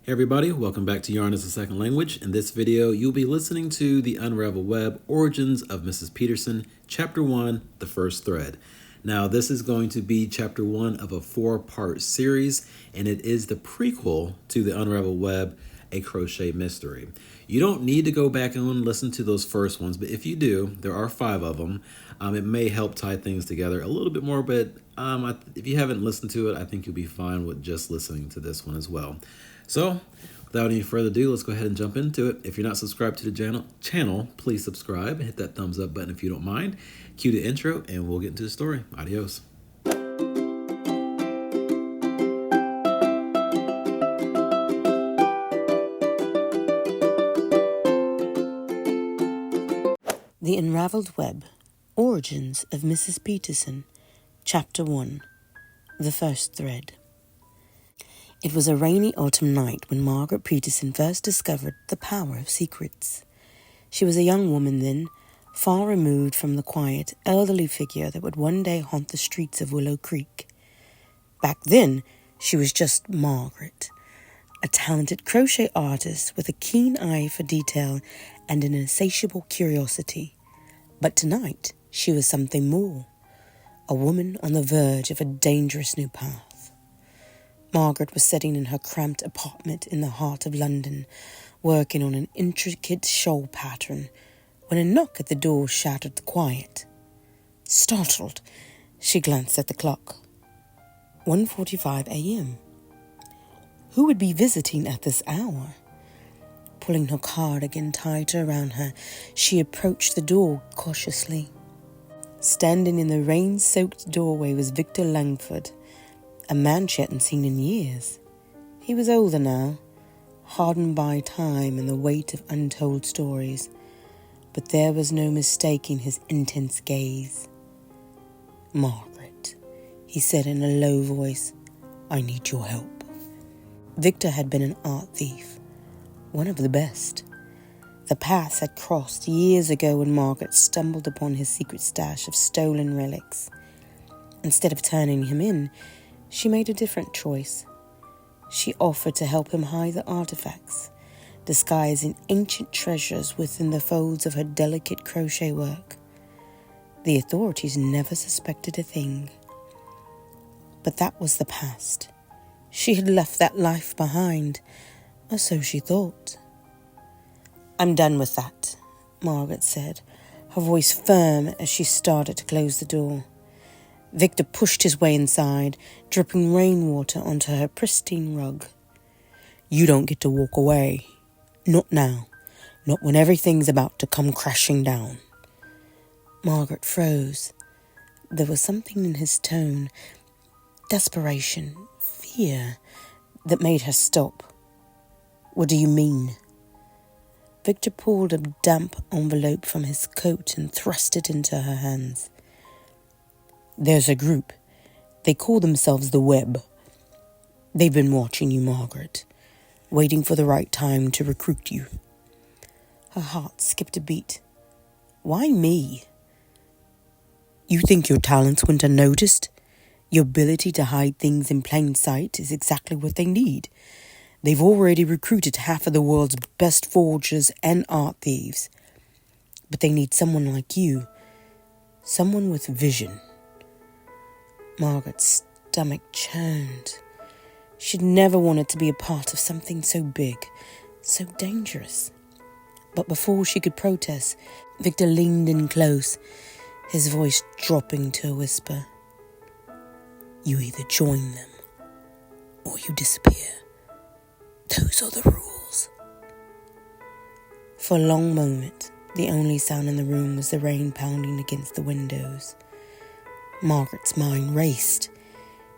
Hey everybody, welcome back to Yarn as a Second Language. In this video, you'll be listening to the Unraveled Web Origins of Mrs. Peterson, Chapter 1, The First Thread. Now, this is going to be Chapter 1 of a 4-part series, and it is the prequel to the Unraveled Web, A Crochet Mystery. You don't need to go back and listen to those first ones, but if you do, there are 5 of them. It may help tie things together a little bit more, but if you haven't listened to it, I think you'll be fine with just listening to this one as well. So, without any further ado, let's go ahead and jump into it. If you're not subscribed to the channel, please subscribe. Hit that thumbs up button if you don't mind. Cue the intro, and we'll get into the story. Adios. The Unraveled Web, Origins of Mrs. Peterson, Chapter 1, The First Thread. It was a rainy autumn night when Margaret Peterson first discovered the power of secrets. She was a young woman then, far removed from the quiet, elderly figure that would one day haunt the streets of Willow Creek. Back then, she was just Margaret, a talented crochet artist with a keen eye for detail and an insatiable curiosity. But tonight, she was something more, a woman on the verge of a dangerous new path. Margaret was sitting in her cramped apartment in the heart of London, working on an intricate shawl pattern, when a knock at the door shattered the quiet. Startled, she glanced at the clock. 1:45 a.m. Who would be visiting at this hour? Pulling her cardigan tighter around her, she approached the door cautiously. Standing in the rain-soaked doorway was Victor Langford, a man she hadn't seen in years. He was older now, hardened by time and the weight of untold stories, but there was no mistaking his intense gaze. "Margaret," he said in a low voice, "I need your help." Victor had been an art thief, one of the best. The paths had crossed years ago when Margaret stumbled upon his secret stash of stolen relics. Instead of turning him in, she made a different choice. She offered to help him hide the artifacts, disguising ancient treasures within the folds of her delicate crochet work. The authorities never suspected a thing. But that was the past. She had left that life behind, or so she thought. "I'm done with that," Margaret said, her voice firm as she started to close the door. Victor pushed his way inside, dripping rainwater onto her pristine rug. "You don't get to walk away. Not now. Not when everything's about to come crashing down." Margaret froze. There was something in his tone, desperation, fear, that made her stop. "What do you mean?" Victor pulled a damp envelope from his coat and thrust it into her hands. "There's a group. They call themselves the Web. They've been watching you, Margaret, waiting for the right time to recruit you." Her heart skipped a beat. "Why me?" "You think your talents went unnoticed? Your ability to hide things in plain sight is exactly what they need. They've already recruited half of the world's best forgers and art thieves. But they need someone like you, someone with vision." Margaret's stomach churned. She'd never wanted to be a part of something so big, so dangerous. But before she could protest, Victor leaned in close, his voice dropping to a whisper. "You either join them, or you disappear. Those are the rules." For a long moment, the only sound in the room was the rain pounding against the windows. Margaret's mind raced.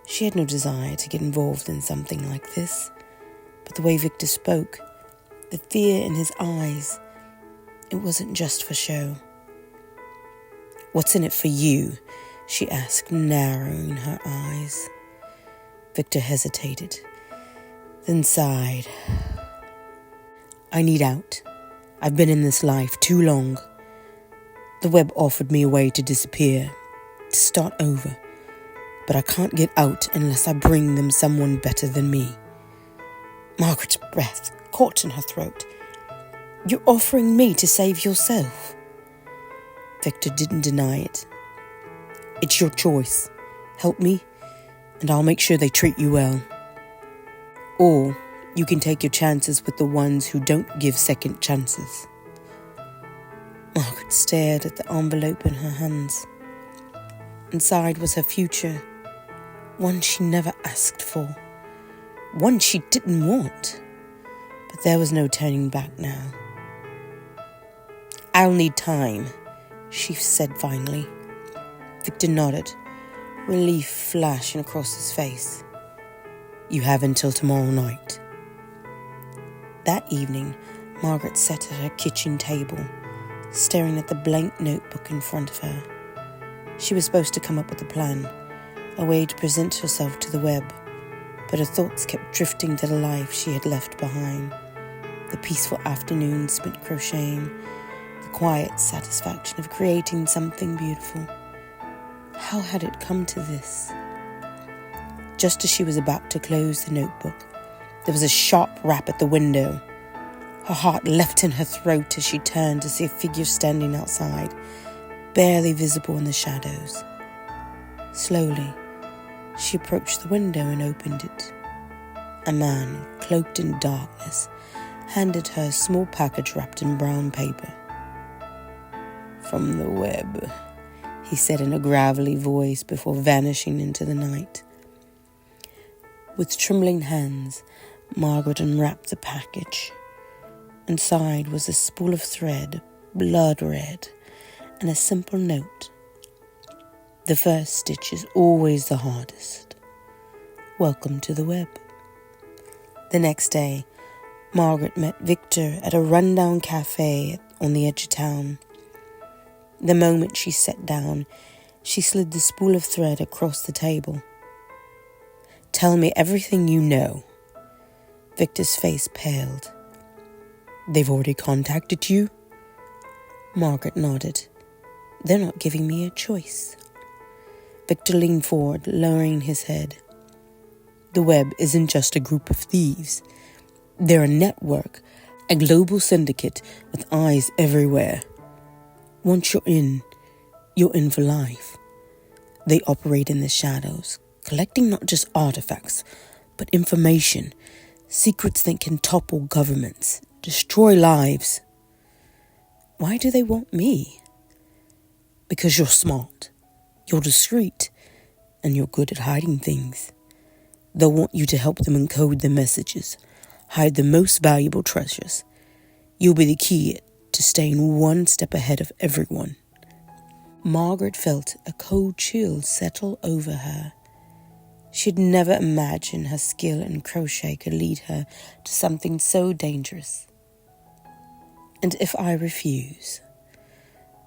She had no desire to get involved in something like this, but the way Victor spoke, the fear in his eyes, it wasn't just for show. "What's in it for you?" she asked, narrowing her eyes. Victor hesitated, then sighed. "I need out. I've been in this life too long. The Web offered me a way to disappear, to start over, but I can't get out unless I bring them someone better than me." Margaret's breath caught in her throat. You're offering me to save yourself? Victor didn't deny it. It's your choice. Help me, and I'll make sure they treat you well. Or you can take your chances with the ones who don't give second chances. Margaret stared at the envelope in her hands. Inside was her future, one she never asked for, one she didn't want. But there was no turning back now. I'll need time, she said finally. Victor nodded, relief flashing across his face. You have until tomorrow night. That evening, Margaret sat at her kitchen table, staring at the blank notebook in front of her. She was supposed to come up with a plan, a way to present herself to the web, but her thoughts kept drifting to the life she had left behind. The peaceful afternoons spent crocheting, the quiet satisfaction of creating something beautiful. How had it come to this? Just as she was about to close the notebook, there was a sharp rap at the window. Her heart leapt in her throat as she turned to see a figure standing outside, barely visible in the shadows. Slowly, she approached the window and opened it. A man, cloaked in darkness, handed her a small package wrapped in brown paper. From the web, he said in a gravelly voice before vanishing into the night. With trembling hands, Margaret unwrapped the package. Inside was a spool of thread, blood red, and a simple note. The first stitch is always the hardest. Welcome to the web. The next day, Margaret met Victor at a rundown cafe on the edge of town. The moment she sat down, she slid the spool of thread across the table. Tell me everything you know. Victor's face paled. They've already contacted you? Margaret nodded. They're not giving me a choice. Victor leaned forward, lowering his head. The web isn't just a group of thieves. They're a network, a global syndicate with eyes everywhere. Once you're in for life. They operate in the shadows, collecting not just artifacts, but information, secrets that can topple governments, destroy lives. Why do they want me? Because you're smart, you're discreet, and you're good at hiding things. They'll want you to help them encode the messages, hide the most valuable treasures. You'll be the key to staying one step ahead of everyone. Margaret felt a cold chill settle over her. She'd never imagined her skill in crochet could lead her to something so dangerous. And if I refuse?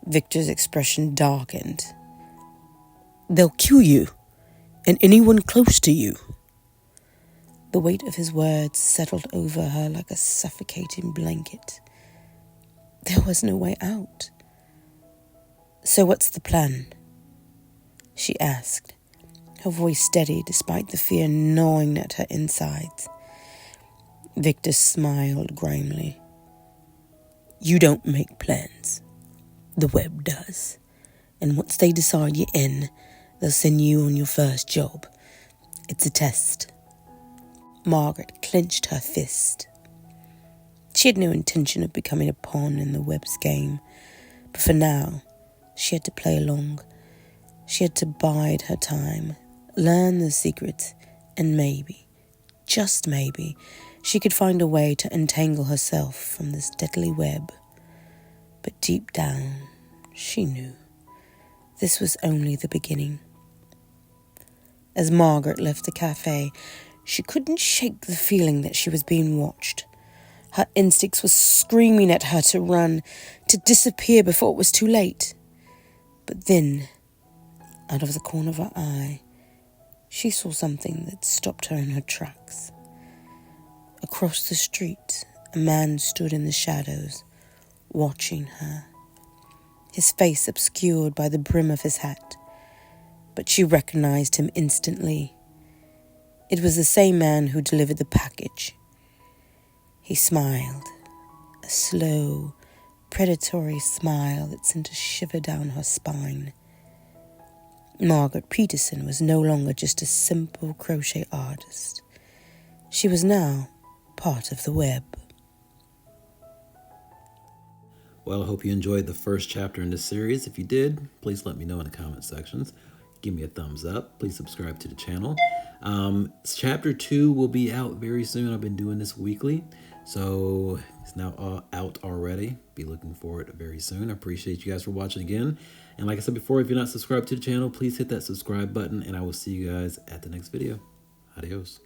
Victor's expression darkened. They'll kill you, and anyone close to you. The weight of his words settled over her like a suffocating blanket. There was no way out. So what's the plan? She asked, her voice steady despite the fear gnawing at her insides. Victor smiled grimly. You don't make plans. The web does. And once they decide you're in, they'll send you on your first job. It's a test. Margaret clenched her fist. She had no intention of becoming a pawn in the web's game, but for now, she had to play along. She had to bide her time, learn the secrets, and maybe, just maybe, she could find a way to entangle herself from this deadly web. But deep down, she knew this was only the beginning. As Margaret left the cafe, she couldn't shake the feeling that she was being watched. Her instincts were screaming at her to run, to disappear before it was too late. But then, out of the corner of her eye, she saw something that stopped her in her tracks. Across the street, a man stood in the shadows, watching her, his face obscured by the brim of his hat. But she recognized him instantly. It was the same man who delivered the package. He smiled, a slow, predatory smile that sent a shiver down her spine. Margaret Peterson was no longer just a simple crochet artist. She was now part of the web. Well, I hope you enjoyed the first chapter in this series. If you did, please let me know in the comment sections. Give me a thumbs up. Please subscribe to the channel. Chapter 2 will be out very soon. I've been doing this weekly, so it's now out already. Be looking for it very soon. I appreciate you guys for watching again. And like I said before, if you're not subscribed to the channel, please hit that subscribe button, and I will see you guys at the next video. Adios.